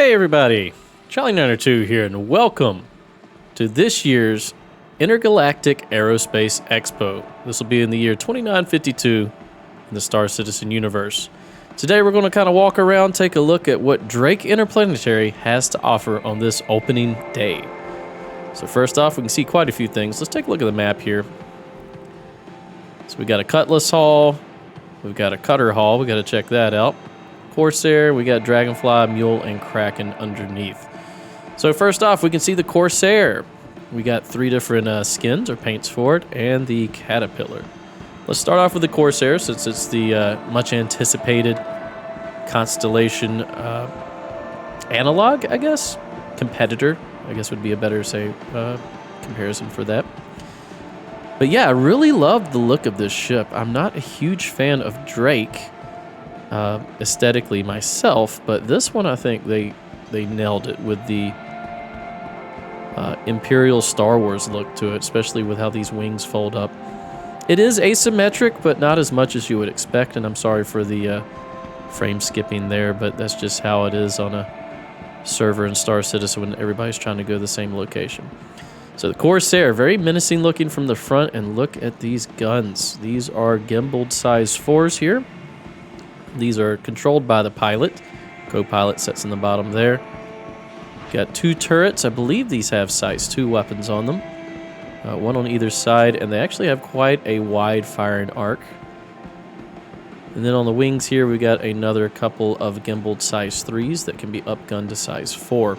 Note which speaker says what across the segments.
Speaker 1: Hey everybody, Charlie902 here, and welcome to this year's Intergalactic Aerospace Expo. This will be in the year 2952 in the Star Citizen universe. Today we're going to kind of walk around, take a look at what Drake Interplanetary has to offer on this opening day. So first off, we can see quite a few things. Let's take a look at the map here. So we got a Cutlass Hall, we've got a Cutter Hall, we got to check that out. Corsair, we got Dragonfly, Mule, and Kraken underneath. So first off, we can see the Corsair. We got three different skins or paints for it, and the Caterpillar. Let's start off with the Corsair, since it's the much anticipated Constellation analog, I guess? Competitor, I guess would be a better comparison for that. But yeah, I really love the look of this ship. I'm not a huge fan of Drake aesthetically myself, but this one I think they nailed it with the Imperial Star Wars look to it, especially with how these wings fold up. It is asymmetric, but not as much as you would expect, and I'm sorry for the frame skipping there, but that's just how it is on a server in Star Citizen when everybody's trying to go to the same location. So the Corsair, very menacing looking from the front, and look at these guns. These are gimbaled size 4s here. These are controlled by the pilot. Co-pilot sits in the bottom there. Got two turrets. I believe these have size 2 weapons on them. One on either side, and they actually have quite a wide firing arc. And then on the wings here, we got another couple of gimbaled size 3s that can be upgunned to size 4.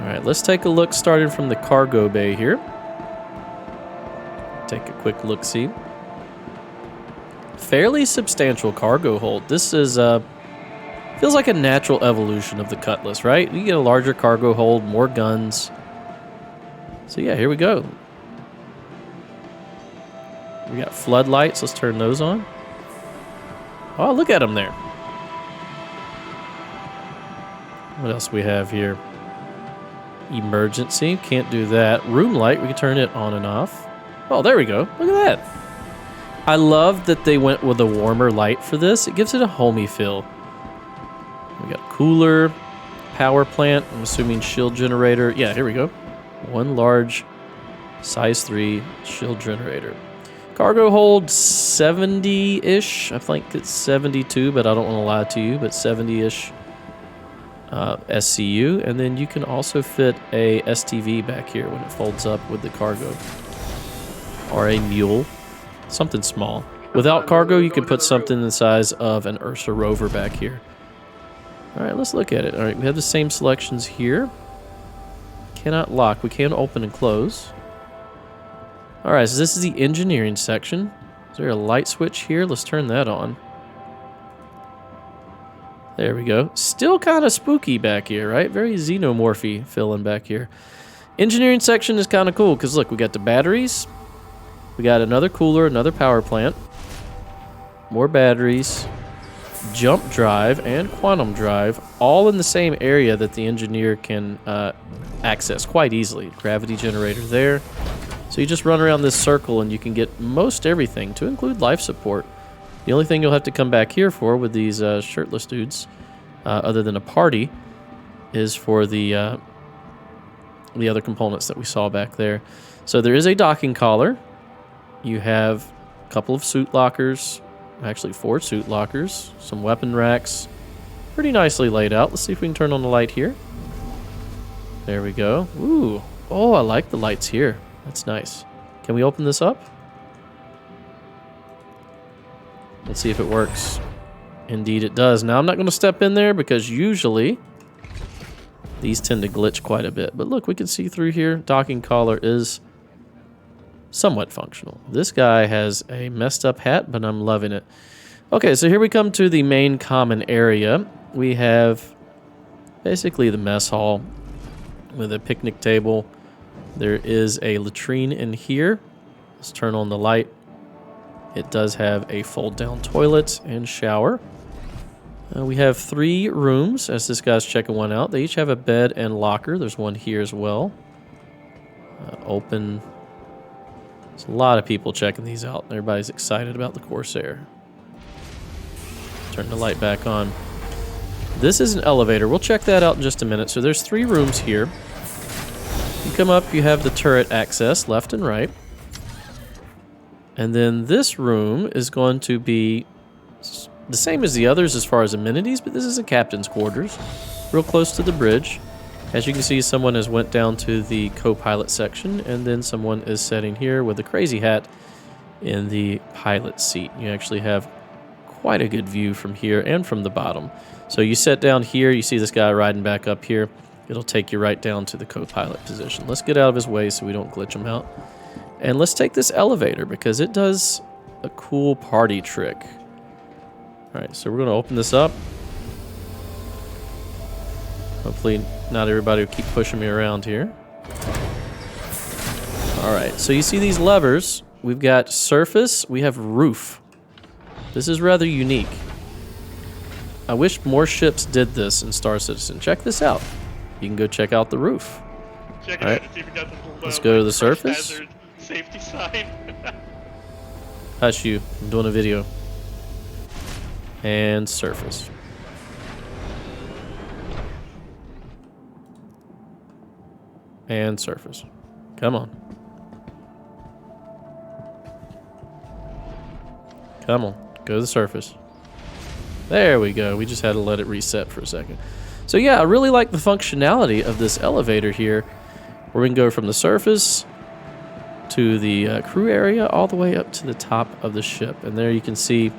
Speaker 1: Alright, let's take a look starting from the cargo bay here. Take a quick look-see. Fairly substantial cargo hold. This is feels like a natural evolution of the Cutlass, right? You get a larger cargo hold, more guns. So yeah, here we go. We got floodlights. Let's turn those on. Oh, look at them there. What else we have here? Emergency. Can't do that. Room light. We can turn it on and off. Oh, there we go. Look at that. I love that they went with a warmer light for this. It gives it a homey feel. We got cooler, power plant, I'm assuming shield generator. Yeah, here we go. One large size 3 shield generator. Cargo hold 70-ish. I think it's 72, but I don't want to lie to you, but 70-ish SCU. And then you can also fit a STV back here when it folds up with the cargo. Or a mule. Something small. Without cargo, you can put something the size of an Ursa rover back here. Alright, let's look at it. Alright, we have the same selections here. Cannot lock. We can open and close. Alright, so this is the engineering section. Is there a light switch here? Let's turn that on. There we go. Still kind of spooky back here, right? Very xenomorphy feeling back here. Engineering section is kind of cool because look, we got the batteries. We got another cooler, another power plant, more batteries, jump drive, and quantum drive, all in the same area that the engineer can access quite easily. Gravity generator there. So you just run around this circle and you can get most everything, to include life support. The only thing you'll have to come back here for with these shirtless dudes, other than a party, is for the other components that we saw back there. So there is a docking collar. You have a couple of suit lockers, actually 4 suit lockers, some weapon racks, pretty nicely laid out. Let's see if we can turn on the light here. There we go. Ooh, oh, I like the lights here. That's nice. Can we open this up? Let's see if it works. Indeed it does. Now I'm not going to step in there because usually these tend to glitch quite a bit. But look, we can see through here. Docking collar is somewhat functional. This guy has a messed up hat, but I'm loving it. Okay, so here we come to the main common area. We have basically the mess hall with a picnic table. There is a latrine in here. Let's turn on the light. It does have a fold-down toilet and shower. We have 3 rooms, as this guy's checking one out. They each have a bed and locker. There's one here as well. Open. There's a lot of people checking these out. Everybody's excited about the Corsair. Turn the light back on. This is an elevator. We'll check that out in just a minute. So there's 3 rooms here. You come up, you have the turret access left and right. And then this room is going to be the same as the others as far as amenities, but this is a captain's quarters, real close to the bridge. As you can see, someone has went down to the co-pilot section, and then someone is sitting here with a crazy hat in the pilot seat. You actually have quite a good view from here and from the bottom. So you sit down here, you see this guy riding back up here. It'll take you right down to the co-pilot position. Let's get out of his way so we don't glitch him out. And let's take this elevator because it does a cool party trick. All right, so we're going to open this up. Hopefully not everybody will keep pushing me around here. All right, so you see these levers. We've got surface, we have roof. This is rather unique. I wish more ships did this in Star Citizen. Check this out. You can go check out the roof.
Speaker 2: Check
Speaker 1: All
Speaker 2: it
Speaker 1: right.
Speaker 2: out to see if we got the little,
Speaker 1: Let's go to the
Speaker 2: crash
Speaker 1: surface.
Speaker 2: hazard safety sign.
Speaker 1: Hush you, I'm doing a video. And surface. And surface. Come on. Come on, go to the surface. There we go. We just had to let it reset for a second. So yeah, I really like the functionality of this elevator here, where we can go from the surface to the crew area all the way up to the top of the ship. And there you can see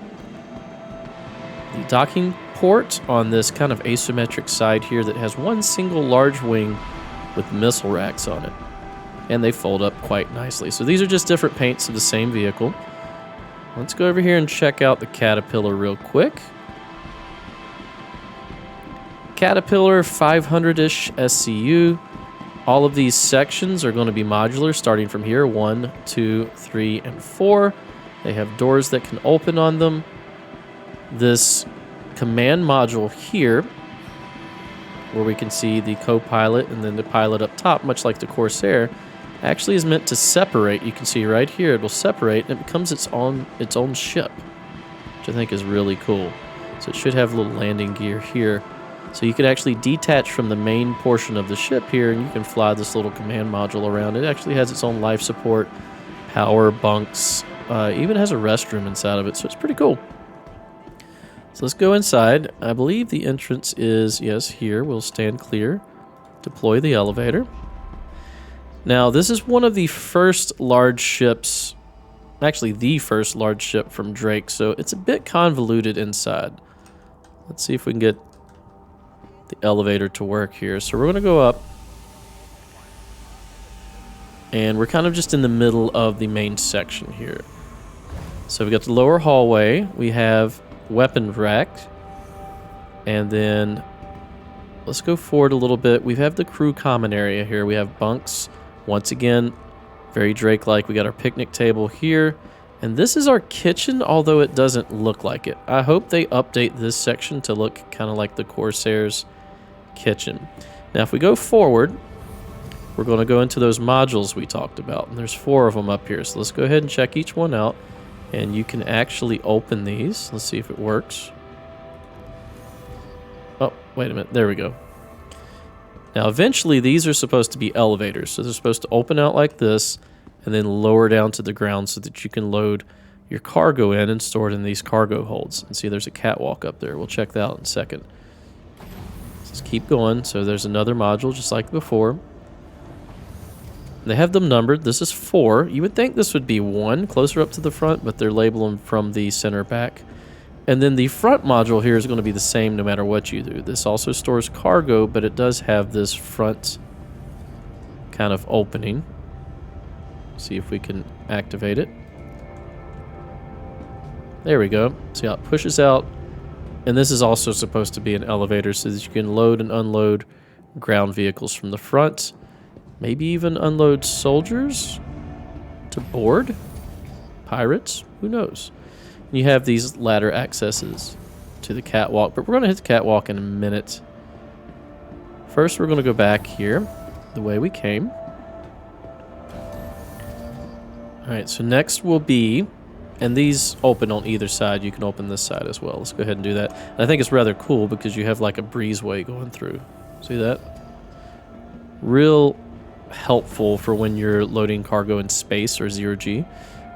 Speaker 1: the docking port on this kind of asymmetric side here that has one single large wing with missile racks on it. And they fold up quite nicely. So these are just different paints of the same vehicle. Let's go over here and check out the Caterpillar real quick. Caterpillar 500-ish SCU. All of these sections are going to be modular starting from here. 1, 2, 3, and 4. They have doors that can open on them. This command module here, where we can see the co-pilot and then the pilot up top, much like the Corsair, actually is meant to separate. You can see right here it will separate and it becomes its own ship, which I think is really cool. So it should have a little landing gear here. So you can actually detach from the main portion of the ship here and you can fly this little command module around. It actually has its own life support, power, bunks, even has a restroom inside of it, so it's pretty cool. So let's go inside. I believe the entrance is, yes, here. We'll stand clear, deploy the elevator. Now, this is one of the first large ships, actually the first large ship from Drake, so it's a bit convoluted inside. Let's see if we can get the elevator to work here. So we're going to go up, and we're kind of just in the middle of the main section here. So we got the lower hallway, we have weapon rack, and then let's go forward a little bit. We have the crew common area here. We have bunks. Once again, very Drake-like. We got our picnic table here. And this is our kitchen, although it doesn't look like it. I hope they update this section to look kind of like the Corsair's kitchen. Now, if we go forward, we're going to go into those modules we talked about. And there's 4 of them up here. So let's go ahead and check each one out. And you can actually open these. Let's see if it works. Oh, wait a minute. There we go. Now, eventually, these are supposed to be elevators. So they're supposed to open out like this and then lower down to the ground so that you can load your cargo in and store it in these cargo holds. And see, there's a catwalk up there. We'll check that out in a second. Let's keep going. So there's another module just like before. They have them numbered. This is 4. You would think this would be 1 closer up to the front, but they're labeling from the center back. And then the front module here is going to be the same no matter what you do. This also stores cargo, but it does have this front kind of opening. See if we can activate it. There we go. See how it pushes out. And this is also supposed to be an elevator so that you can load and unload ground vehicles from the front. Maybe even unload soldiers to board. Pirates, who knows? You have these ladder accesses to the catwalk, but we're going to hit the catwalk in a minute. First, we're going to go back here the way we came. All right, so next will be And these open on either side. You can open this side as well. Let's go ahead and do that. And I think it's rather cool because you have like a breezeway going through. See that? Real helpful for when you're loading cargo in space or zero-G.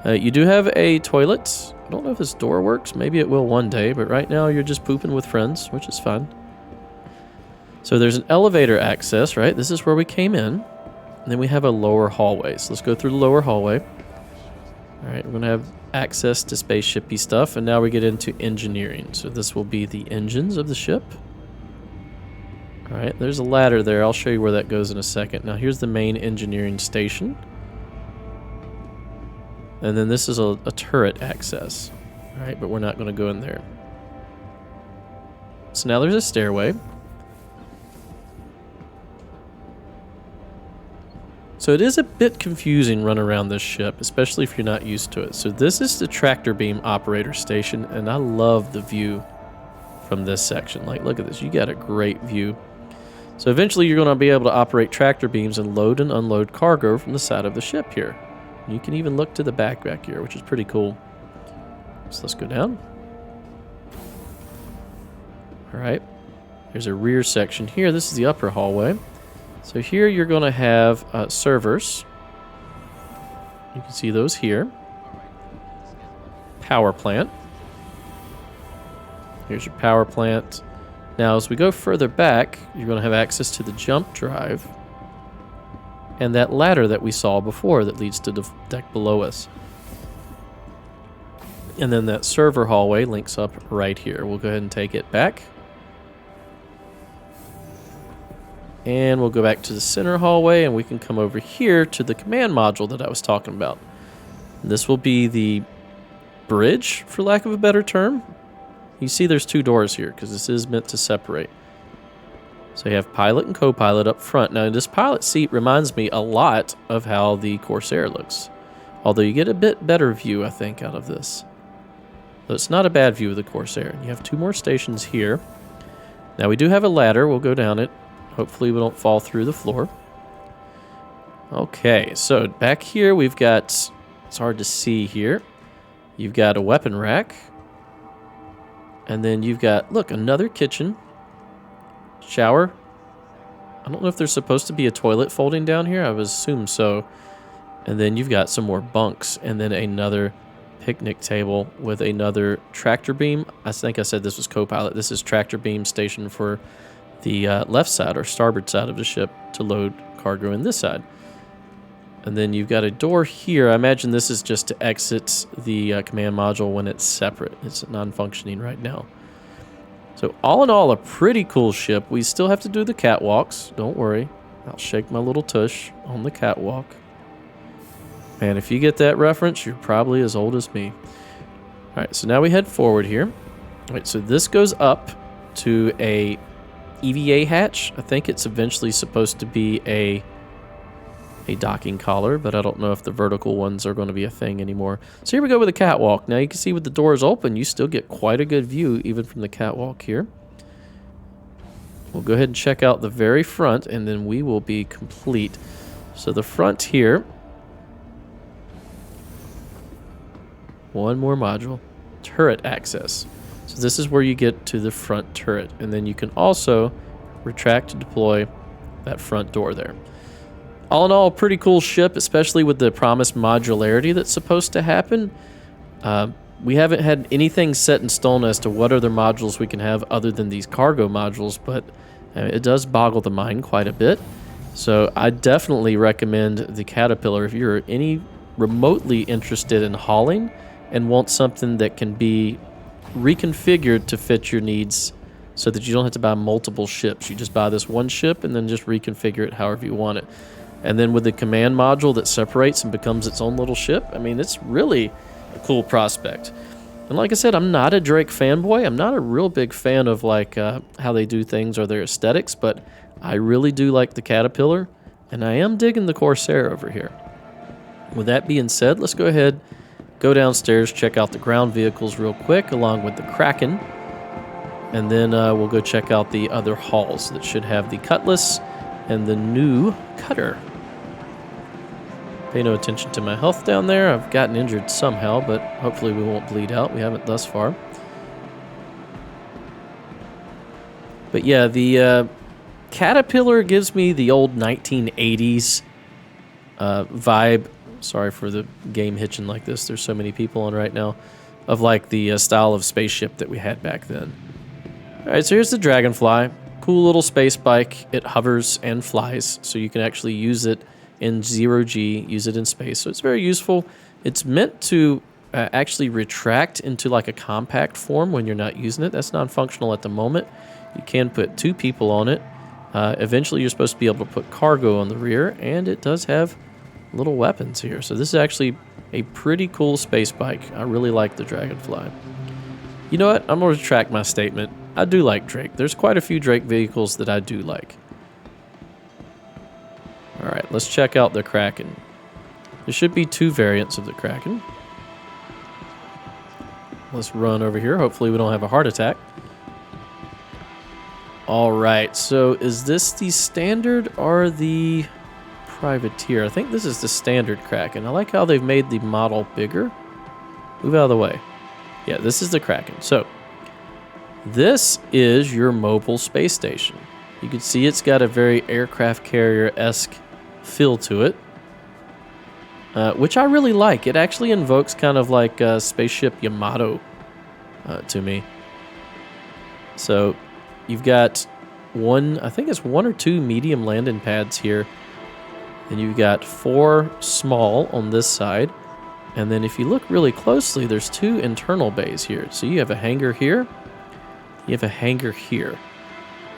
Speaker 1: You do have a toilet. I don't know if this door works. Maybe it will one day, but right now you're just pooping with friends, which is fun. So there's an elevator access, right? This is where we came in. And then we have a lower hallway. So let's go through the lower hallway. All right, we're going to have access to spaceshipy stuff, and now we get into engineering. So this will be the engines of the ship. All right, there's a ladder there. I'll show you where that goes in a second. Now here's the main engineering station. And then this is a turret access. All right, but we're not going to go in there. So now there's a stairway. So it is a bit confusing running around this ship, especially if you're not used to it. So this is the tractor beam operator station, and I love the view from this section. Like, look at this. You got a great view. So eventually you're going to be able to operate tractor beams and load and unload cargo from the side of the ship here. You can even look to the back here, which is pretty cool. So let's go down. All right. There's a rear section here. This is the upper hallway. So here you're going to have servers. You can see those here. Power plant. Here's your power plant. Now as we go further back, you're going to have access to the jump drive. And that ladder that we saw before that leads to the deck below us. And then that server hallway links up right here. We'll go ahead and take it back. And we'll go back to the center hallway, and we can come over here to the command module that I was talking about. This will be the bridge, for lack of a better term. You see there's two doors here because this is meant to separate. So you have pilot and co-pilot up front. Now this pilot seat reminds me a lot of how the Corsair looks. Although you get a bit better view, I think, out of this. So it's not a bad view of the Corsair. You have two more stations here. Now we do have a ladder. We'll go down it. Hopefully we don't fall through the floor. Okay, so back here we've got, it's hard to see here. You've got a weapon rack. And then you've got, look, another kitchen. Shower. I don't know if there's supposed to be a toilet folding down here. I would assume so. And then you've got some more bunks. And then another picnic table with another tractor beam. I think I said this was co-pilot. This is tractor beam station for the left side or starboard side of the ship to load cargo in this side. And then you've got a door here. I imagine this is just to exit the command module when it's separate. It's non-functioning right now. So all in all, a pretty cool ship. We still have to do the catwalks. Don't worry. I'll shake my little tush on the catwalk. Man, if you get that reference, you're probably as old as me. All right, so now we head forward here. All right, so this goes up to a EVA hatch. I think it's eventually supposed to be a docking collar, but I don't know if the vertical ones are going to be a thing anymore. So here we go with the catwalk. Now you can see with the doors open, you still get quite a good view even from the catwalk here. We'll go ahead and check out the very front, and then we will be complete. So the front here, one more module, turret access. So this is where you get to the front turret, and then you can also retract to deploy that front door there. All in all, a pretty cool ship, especially with the promised modularity that's supposed to happen. We haven't had anything set in stone as to what other modules we can have other than these cargo modules, but it does boggle the mind quite a bit. So I definitely recommend the Caterpillar if you're any remotely interested in hauling and want something that can be reconfigured to fit your needs so that you don't have to buy multiple ships. You just buy this one ship and then just reconfigure it however you want it. And then with the command module that separates and becomes its own little ship, I mean, it's really a cool prospect. And like I said, I'm not a Drake fanboy. I'm not a real big fan of like how they do things or their aesthetics, but I really do like the Caterpillar, and I am digging the Corsair over here. With that being said, let's go ahead, go downstairs, check out the ground vehicles real quick, along with the Kraken, and then we'll go check out the other halls that should have the Cutlass and the new Cutter. Pay no attention to my health down there. I've gotten injured somehow, but hopefully we won't bleed out. We haven't thus far. But yeah, the Caterpillar gives me the old 1980s vibe. Sorry for the game hitching like this. There's so many people on right now. Of like the style of spaceship that we had back then. Alright, so here's the Dragonfly. Cool little space bike. It hovers and flies, so you can actually use it in 0G, use it in space. So it's very useful. It's meant to actually retract into like a compact form when you're not using it. That's non-functional at the moment. You can put 2 people on it. Eventually you're supposed to be able to put cargo on the rear, and it does have little weapons here. So this is actually a pretty cool space bike. I really like the Dragonfly. You know what? I'm going to retract my statement. I do like Drake. There's quite a few Drake vehicles that I do like. Alright, let's check out the Kraken. There should be 2 variants of the Kraken. Let's run over here. Hopefully we don't have a heart attack. Alright, so is this the standard or the privateer? I think this is the standard Kraken. I like how they've made the model bigger. Move out of the way. Yeah, this is the Kraken. So, this is your mobile space station. You can see it's got a very aircraft carrier-esque feel to it, which I really like. It actually invokes kind of like Spaceship Yamato to me. So, you've got I think it's 1 or 2 medium landing pads here. Then you've got 4 small on this side. And then if you look really closely, there's 2 internal bays here. So you have a hangar here. You have a hangar here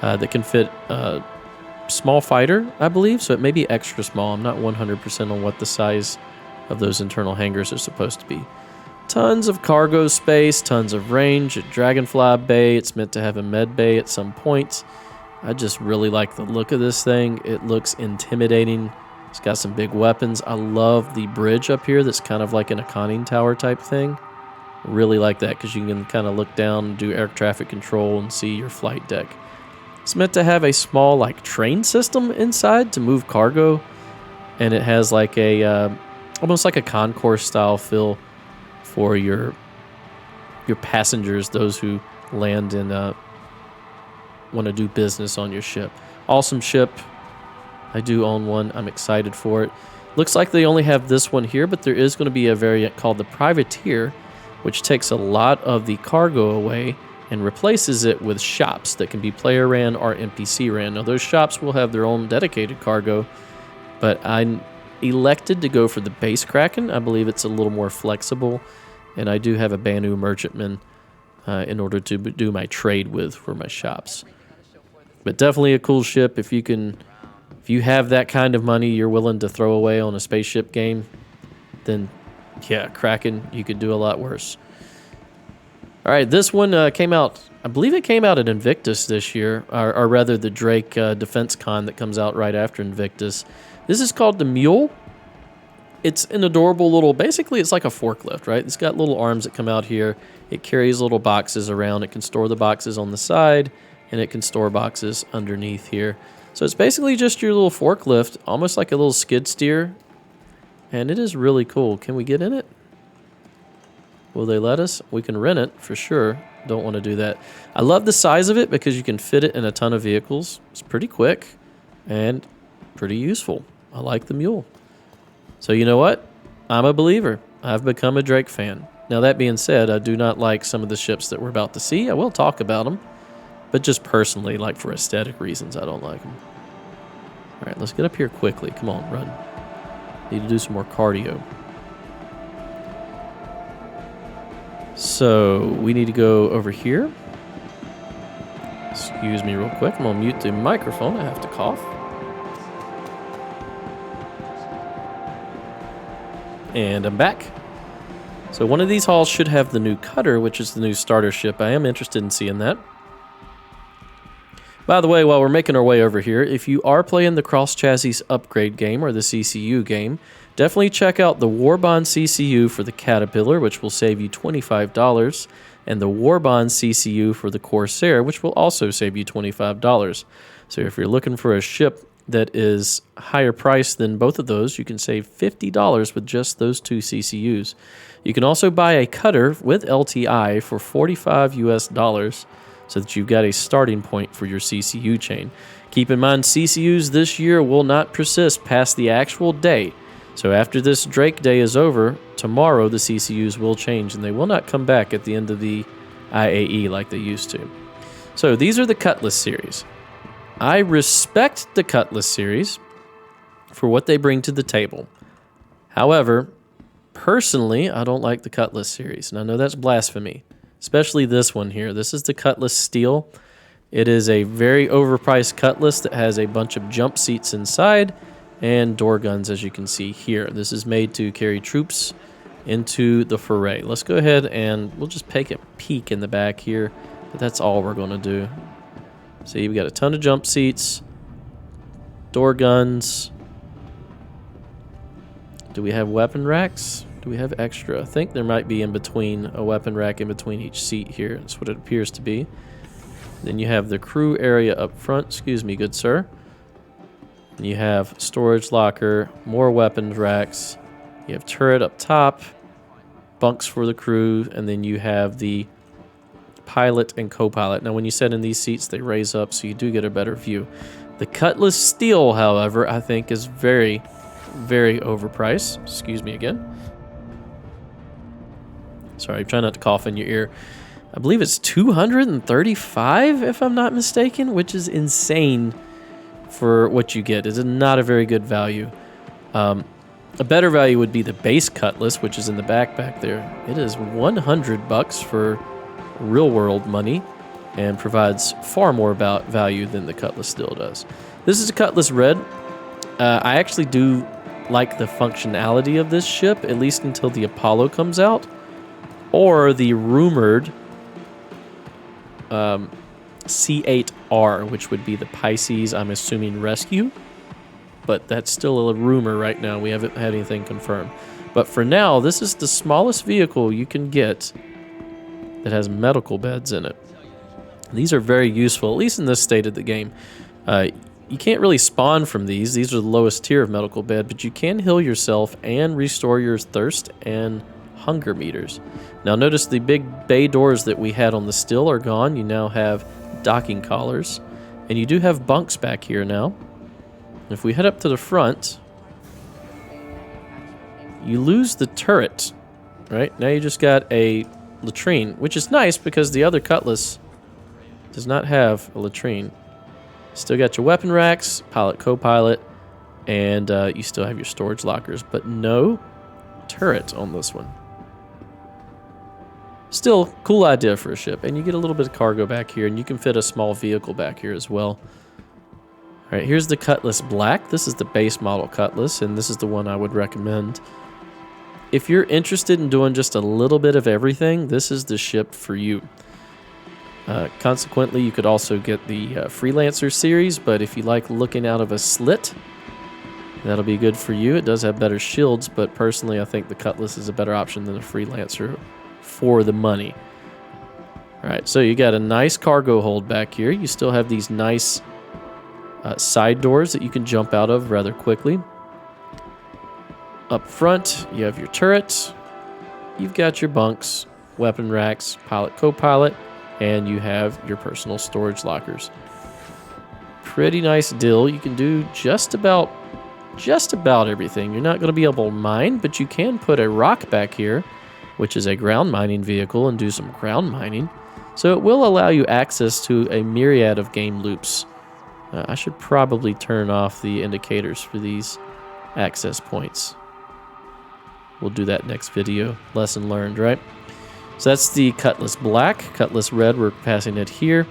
Speaker 1: that can fit a small fighter, I believe. So it may be extra small. I'm not 100% on what the size of those internal hangars are supposed to be. Tons of cargo space, tons of range. A Dragonfly bay. It's meant to have a med bay at some point. I just really like the look of this thing. It looks intimidating. It's got some big weapons. I love the bridge up here that's kind of like an conning tower type thing. Really like that because you can kind of look down, do air traffic control, and see your flight deck. It's meant to have a small like train system inside to move cargo, and it has like a almost like a concourse style feel for your passengers, those who land and want to do business on your ship. Awesome ship. I do own one. I'm excited for it. Looks like they only have this one here, but there is going to be a variant called the Privateer, which takes a lot of the cargo away and replaces it with shops that can be player ran or NPC ran. Now, those shops will have their own dedicated cargo, but I elected to go for the base Kraken. I believe it's a little more flexible, and I do have a Banu Merchantman in order to do my trade with for my shops. But definitely a cool ship. If you have that kind of money you're willing to throw away on a spaceship game, then yeah, Kraken, you could do a lot worse. All right, this one came out, I believe it came out at Invictus this year, or rather the Drake Defense Con that comes out right after Invictus. This is called the Mule. It's an adorable little, basically it's like a forklift, right? It's got little arms that come out here. It carries little boxes around. It can store the boxes on the side, and it can store boxes underneath here. So it's basically just your little forklift, almost like a little skid steer. And it is really cool. Can we get in it? Will they let us? We can rent it for sure. Don't want to do that. I love the size of it because you can fit it in a ton of vehicles. It's pretty quick and pretty useful. I like the Mule. So you know what? I'm a believer. I've become a Drake fan. Now that being said, I do not like some of the ships that we're about to see. I will talk about them. But just personally, like for aesthetic reasons, I don't like them. All right, let's get up here quickly. Come on, run. Need to do some more cardio. So we need to go over here. Excuse me real quick. I'm going to mute the microphone. I have to cough. And I'm back. So one of these halls should have the new cutter, which is the new starter ship. I am interested in seeing that. By the way, while we're making our way over here, if you are playing the Cross Chassis Upgrade game or the CCU game, definitely check out the Warbond CCU for the Caterpillar, which will save you $25, and the Warbond CCU for the Corsair, which will also save you $25. So if you're looking for a ship that is higher priced than both of those. You can save $50 with just those two CCUs. You can also buy a cutter with LTI for $45 US so that you've got a starting point for your CCU chain. Keep in mind, CCUs this year will not persist past the actual day. So after this Drake Day is over, tomorrow the CCUs will change and they will not come back at the end of the IAE like they used to. So these are the Cutlass series. I respect the Cutlass series for what they bring to the table. However, personally, I don't like the Cutlass series, and I know that's blasphemy, especially this one here. This is the Cutlass Steel. It is a very overpriced Cutlass that has a bunch of jump seats inside and door guns, as you can see here. This is made to carry troops into the foray. Let's go ahead and we'll just take a peek in the back here, but that's all we're going to do. See, we got a ton of jump seats, door guns. Do we have weapon racks? Do we have extra? I think there might be in between a weapon rack in between each seat here. That's what it appears to be. Then you have the crew area up front. Excuse me, good sir. And you have storage locker, more weapons racks. You have turret up top, bunks for the crew, and then you have the pilot and co-pilot. Now, when you sit in these seats, they raise up, so you do get a better view. The Cutlass Steel, however, I think is very, very overpriced. Excuse me again. Sorry, try not to cough in your ear. I believe it's $235, if I'm not mistaken, which is insane for what you get. It's not a very good value. A better value would be the base Cutlass, which is in the back there. It is $100 for real world money and provides far more value than the Cutlass Steel does. This is a Cutlass Red. I actually do like the functionality of this ship, at least until the Apollo comes out, or the rumored C8R, which would be the Pisces, I'm assuming, rescue. But that's still a rumor right now. We haven't had anything confirmed. But for now, this is the smallest vehicle you can get that has medical beds in it. These are very useful, at least in this state of the game. You can't really spawn from these. These are the lowest tier of medical bed, but you can heal yourself and restore your thirst and hunger meters. Now notice the big bay doors that we had on the Still are gone. You now have docking collars, and you do have bunks back here now. If we head up to the front, you lose the turret, right? Now you just got a latrine, which is nice because the other Cutlass does not have a latrine. Still got your weapon racks, pilot, co-pilot, and you still have your storage lockers, but no turret on this one. Still, cool idea for a ship, and you get a little bit of cargo back here, and you can fit a small vehicle back here as well. All right, here's the Cutlass Black. This is the base model Cutlass, and this is the one I would recommend. If you're interested in doing just a little bit of everything, this is the ship for you. Consequently, you could also get the Freelancer series, but if you like looking out of a slit, that'll be good for you. It does have better shields, but personally, I think the Cutlass is a better option than the Freelancer for the money. All right, so you got a nice cargo hold back here. You still have these nice side doors that you can jump out of rather quickly. Up front, you have your turret. You've got your bunks, weapon racks, pilot, co-pilot, and you have your personal storage lockers. Pretty nice deal. You can do just about everything. You're not going to be able to mine, but you can put a rock back here, which is a ground mining vehicle, and do some ground mining. So it will allow you access to a myriad of game loops. I should probably turn off the indicators for these access points. We'll do that next video. Lesson learned, right? So that's the Cutlass Black. Cutlass Red, we're passing it here.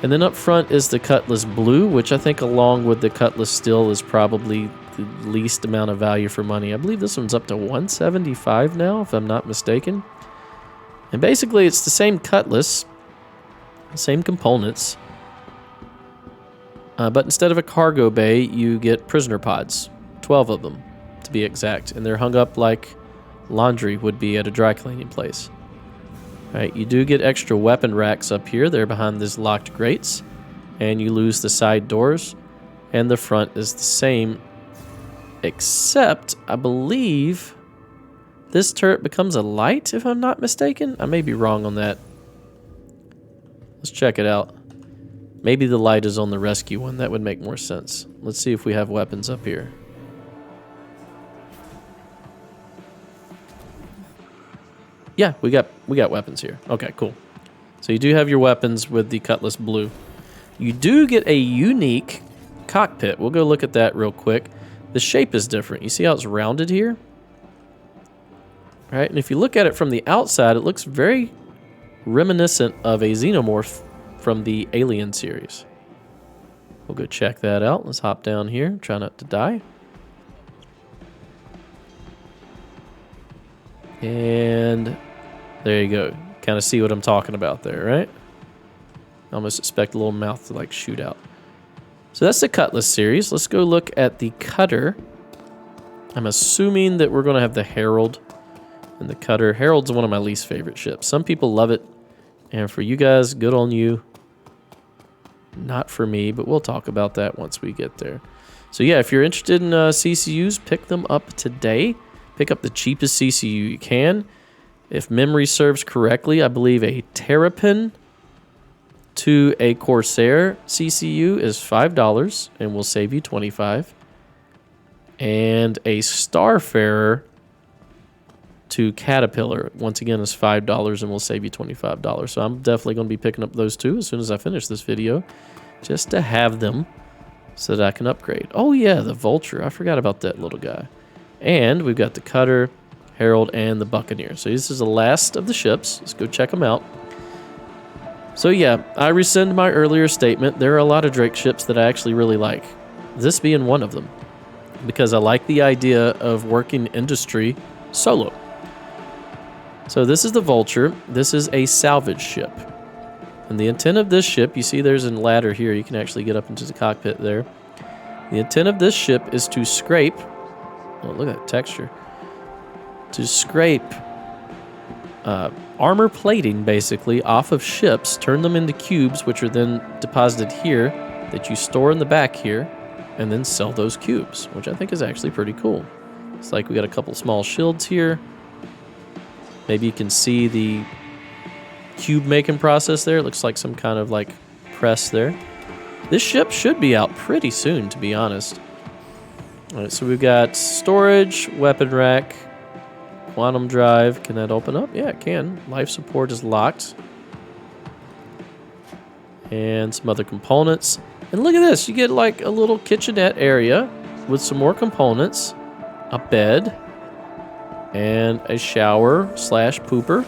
Speaker 1: And then up front is the Cutlass Blue, which I think along with the Cutlass Steel is probably the least amount of value for money. I believe this one's up to $175 now, if I'm not mistaken. And basically it's the same Cutlass, same components, but instead of a cargo bay, you get prisoner pods, 12 of them to be exact, and they're hung up like laundry would be at a dry cleaning place. All right, you do get extra weapon racks up here. They're behind these locked grates, and you lose the side doors. And the front is the same, except I believe this turret becomes a light, if I'm not mistaken. I may be wrong on that. Let's check it out. Maybe the light is on the rescue one. That would make more sense. Let's see if we have weapons up here. Yeah, we got weapons here. Okay, cool. So you do have your weapons with the Cutlass Blue. You do get a unique cockpit. We'll go look at that real quick. The shape is different. You see how it's rounded here? Right? And if you look at it from the outside, it looks very reminiscent of a xenomorph from the Alien series. We'll go check that out. Let's hop down here. Try not to die. And there you go. Kind of see what I'm talking about there, right? I almost expect a little mouth to like shoot out. So that's the Cutlass series. Let's go look at the Cutter. I'm assuming that we're going to have the Herald and the Cutter. Herald's one of my least favorite ships. Some people love it. And for you guys, good on you. Not for me, but we'll talk about that once we get there. So yeah, if you're interested in CCUs, pick them up today. Pick up the cheapest CCU you can. If memory serves correctly, I believe a Terrapin to a Corsair CCU is $5 and will save you $25. And a Starfarer to Caterpillar, once again, is $5 and will save you $25. So I'm definitely going to be picking up those two as soon as I finish this video, just to have them so that I can upgrade. Oh yeah, the Vulture. I forgot about that little guy. And we've got the Cutter, Herald, and the Buccaneer. So this is the last of the ships. Let's go check them out. So yeah, I rescind my earlier statement. There are a lot of Drake ships that I actually really like. This being one of them. Because I like the idea of working industry solo. So this is the Vulture. This is a salvage ship. And the intent of this ship, you see there's a ladder here. You can actually get up into the cockpit there. The intent of this ship is to scrape... Oh, look at that texture. To scrape armor plating, basically, off of ships, turn them into cubes, which are then deposited here, that you store in the back here, and then sell those cubes, which I think is actually pretty cool. It's like we got a couple small shields here. Maybe you can see the cube making process there. It looks like some kind of like press there. This ship should be out pretty soon, to be honest. All right, so we've got storage, weapon rack, quantum drive. Can that open up? Yeah, it can. Life support is locked. And some other components. And look at this. You get like a little kitchenette area with some more components, a bed, and a shower slash pooper,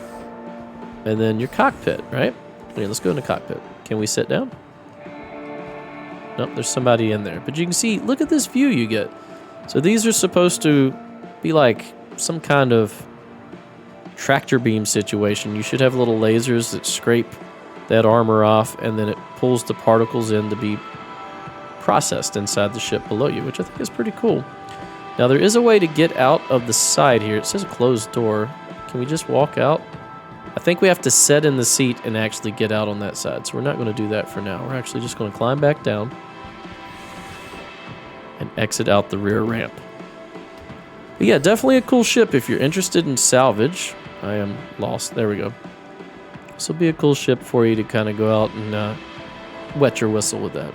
Speaker 1: and then your cockpit, right? Okay, let's go in the cockpit. Can we sit down? Nope, there's somebody in there. But you can see, look at this view you get. So these are supposed to be like some kind of tractor beam situation. You should have little lasers that scrape that armor off, and then it pulls the particles in to be processed inside the ship below you, which I think is pretty cool. Now there is a way to get out of the side here. It says a closed door. Can we just walk out? I think we have to sit in the seat and actually get out on that side. So we're not going to do that for now. We're actually just going to climb back down and exit out the rear ramp. But yeah, definitely a cool ship if you're interested in salvage. I am lost. There we go. This will be a cool ship for you to kind of go out and wet your whistle with that.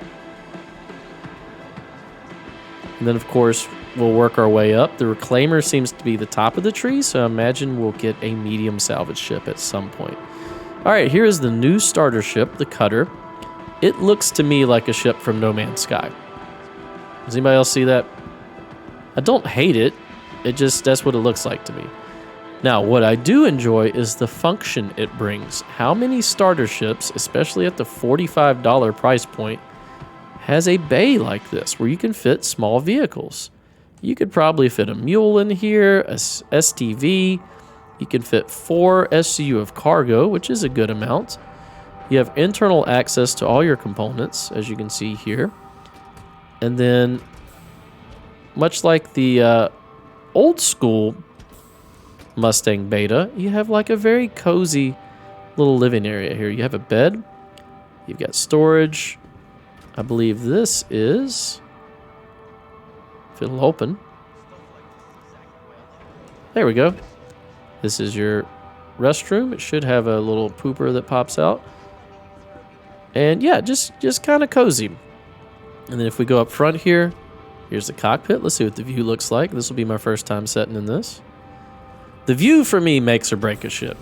Speaker 1: And then, of course, we'll work our way up. The Reclaimer seems to be the top of the tree, so I imagine we'll get a medium salvage ship at some point. All right, here is the new starter ship, the Cutter. It looks to me like a ship from No Man's Sky. Does anybody else see that? I don't hate it. That's what it looks like to me. Now, what I do enjoy is the function it brings. How many starter ships, especially at the $45 price point, has a bay like this where you can fit small vehicles? You could probably fit a mule in here, a STV. You can fit 4 SCU of cargo, which is a good amount. You have internal access to all your components, as you can see here. And then, much like the old school Mustang Beta, you have like a very cozy little living area here. You have a bed. You've got storage. I believe this is if it'll open. There we go. This is your restroom. It should have a little pooper that pops out. And yeah, just kind of cozy. And then if we go up front here, here's the cockpit. Let's see what the view looks like. This will be my first time setting in this. The view for me makes or breaks a ship.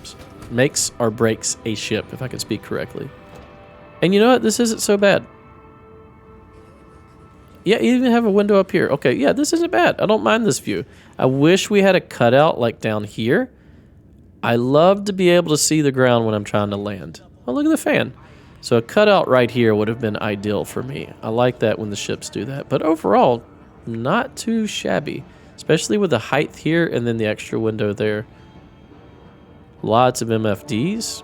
Speaker 1: Makes or breaks a ship, if I can speak correctly. And you know what? This isn't so bad. Yeah, you even have a window up here. Okay, yeah, this isn't bad. I don't mind this view. I wish we had a cutout like down here. I love to be able to see the ground when I'm trying to land. Oh, look at the fan. So a cutout right here would have been ideal for me. I like that when the ships do that. But overall, not too shabby. Especially with the height here and then the extra window there. Lots of MFDs.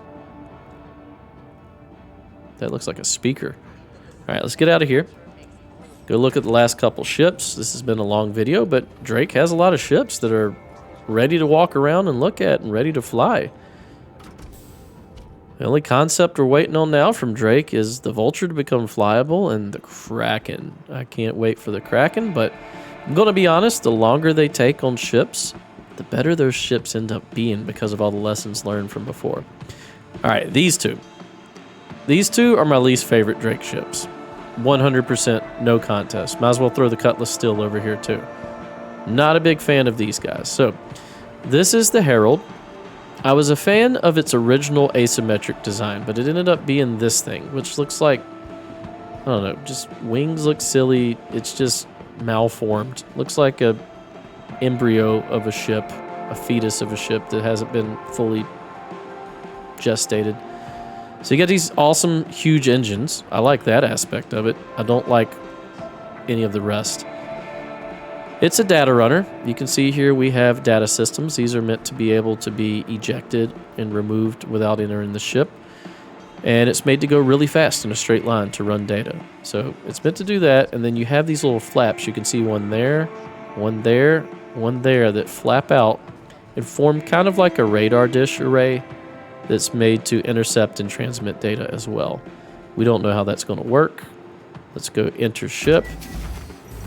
Speaker 1: That looks like a speaker. All right, let's get out of here. Go look at the last couple ships. This has been a long video, but Drake has a lot of ships that are ready to walk around and look at and ready to fly. The only concept we're waiting on now from Drake is the Vulture to become flyable and the Kraken. I can't wait for the Kraken, but I'm going to be honest, the longer they take on ships, the better those ships end up being because of all the lessons learned from before. All right, these two. These two are my least favorite Drake ships. 100% no contest. Might as well throw the Cutlass Steel over here too. Not a big fan of these guys. So, this is the Herald. I was a fan of its original asymmetric design, but it ended up being this thing, which looks like, I don't know, just wings look silly. It's just malformed. Looks like a embryo of a ship, a fetus of a ship that hasn't been fully gestated. So you get these awesome, huge engines. I like that aspect of it. I don't like any of the rest. It's a data runner. You can see here we have data systems. These are meant to be able to be ejected and removed without entering the ship. And it's made to go really fast in a straight line to run data. So it's meant to do that. And then you have these little flaps. You can see one there, one there, one there that flap out and form kind of like a radar dish array that's made to intercept and transmit data as well. We don't know how that's going to work. Let's go enter ship.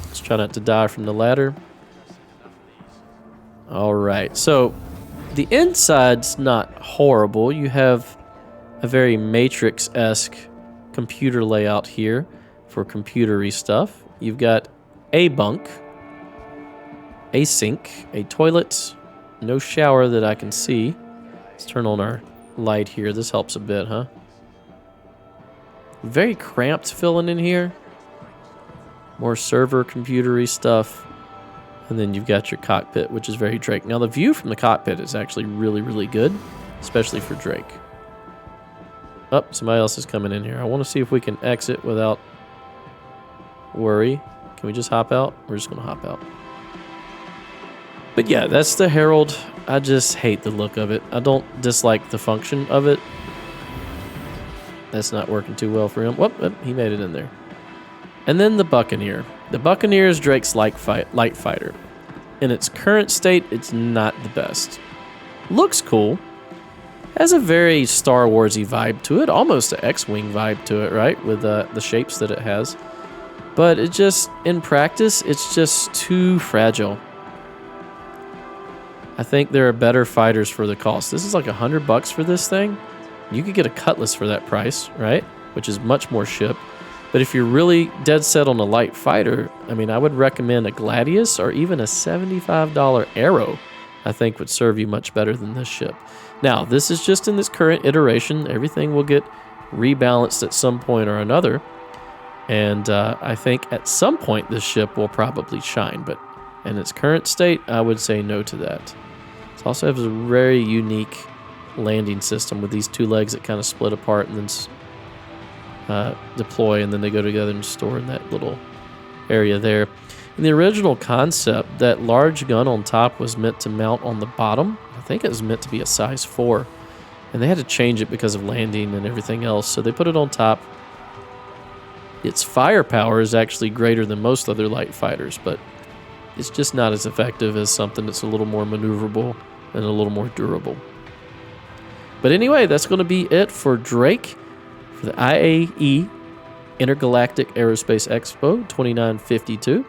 Speaker 1: Let's try not to die from the ladder. All right, so the inside's not horrible. You have a very Matrix-esque computer layout here for computery stuff. You've got a bunk, a sink, a toilet, no shower that I can see. Let's turn on our light here. This helps a bit, huh? Very cramped filling in here. More server computery stuff. And then you've got your cockpit, which is very Drake. Now the view from the cockpit is actually really, really good, especially for Drake. Oh, somebody else is coming in here. I want to see if we can exit without worry. Can we just hop out? We're just going to hop out. But yeah, that's the Herald. I just hate the look of it. I don't dislike the function of it. That's not working too well for him. Whoop, he made it in there. And then the Buccaneer. The Buccaneer is Drake's light fighter. In its current state, it's not the best. Looks cool. Has a very Star Wars-y vibe to it. Almost an X-Wing vibe to it, right? With the shapes that it has. But it just, in practice, it's just too fragile. I think there are better fighters for the cost. This is like $100 for this thing. You could get a Cutlass for that price, right? Which is much more ship. But if you're really dead set on a light fighter, I mean, I would recommend a Gladius or even a $75 Arrow, I think would serve you much better than this ship. Now, this is just in this current iteration. Everything will get rebalanced at some point or another. And I think at some point this ship will probably shine. But in its current state, I would say no to that. It also has a very unique landing system with these two legs that kind of split apart and then deploy, and then they go together and store in that little area there. In the original concept, that large gun on top was meant to mount on the bottom. I think it was meant to be a size 4, and they had to change it because of landing and everything else, so they put it on top. Its firepower is actually greater than most other light fighters, but it's just not as effective as something that's a little more maneuverable and a little more durable. But anyway, that's going to be it for Drake. For the IAE Intergalactic Aerospace Expo 2952.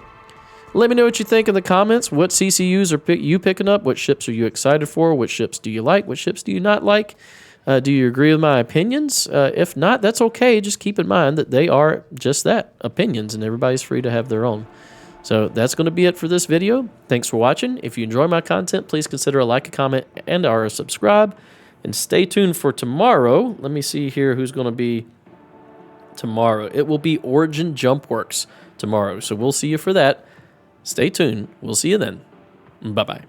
Speaker 1: Let me know what you think in the comments. What CCUs are you picking up? What ships are you excited for? What ships do you like? What ships do you not like? Do you agree with my opinions? If not, that's okay. Just keep in mind that they are just that, opinions, and everybody's free to have their own. So that's going to be it for this video. Thanks for watching. If you enjoy my content, please consider a like, a comment, and or a subscribe. And stay tuned for tomorrow. Let me see here who's going to be tomorrow. It will be Origin Jump Works tomorrow. So we'll see you for that. Stay tuned. We'll see you then. Bye-bye.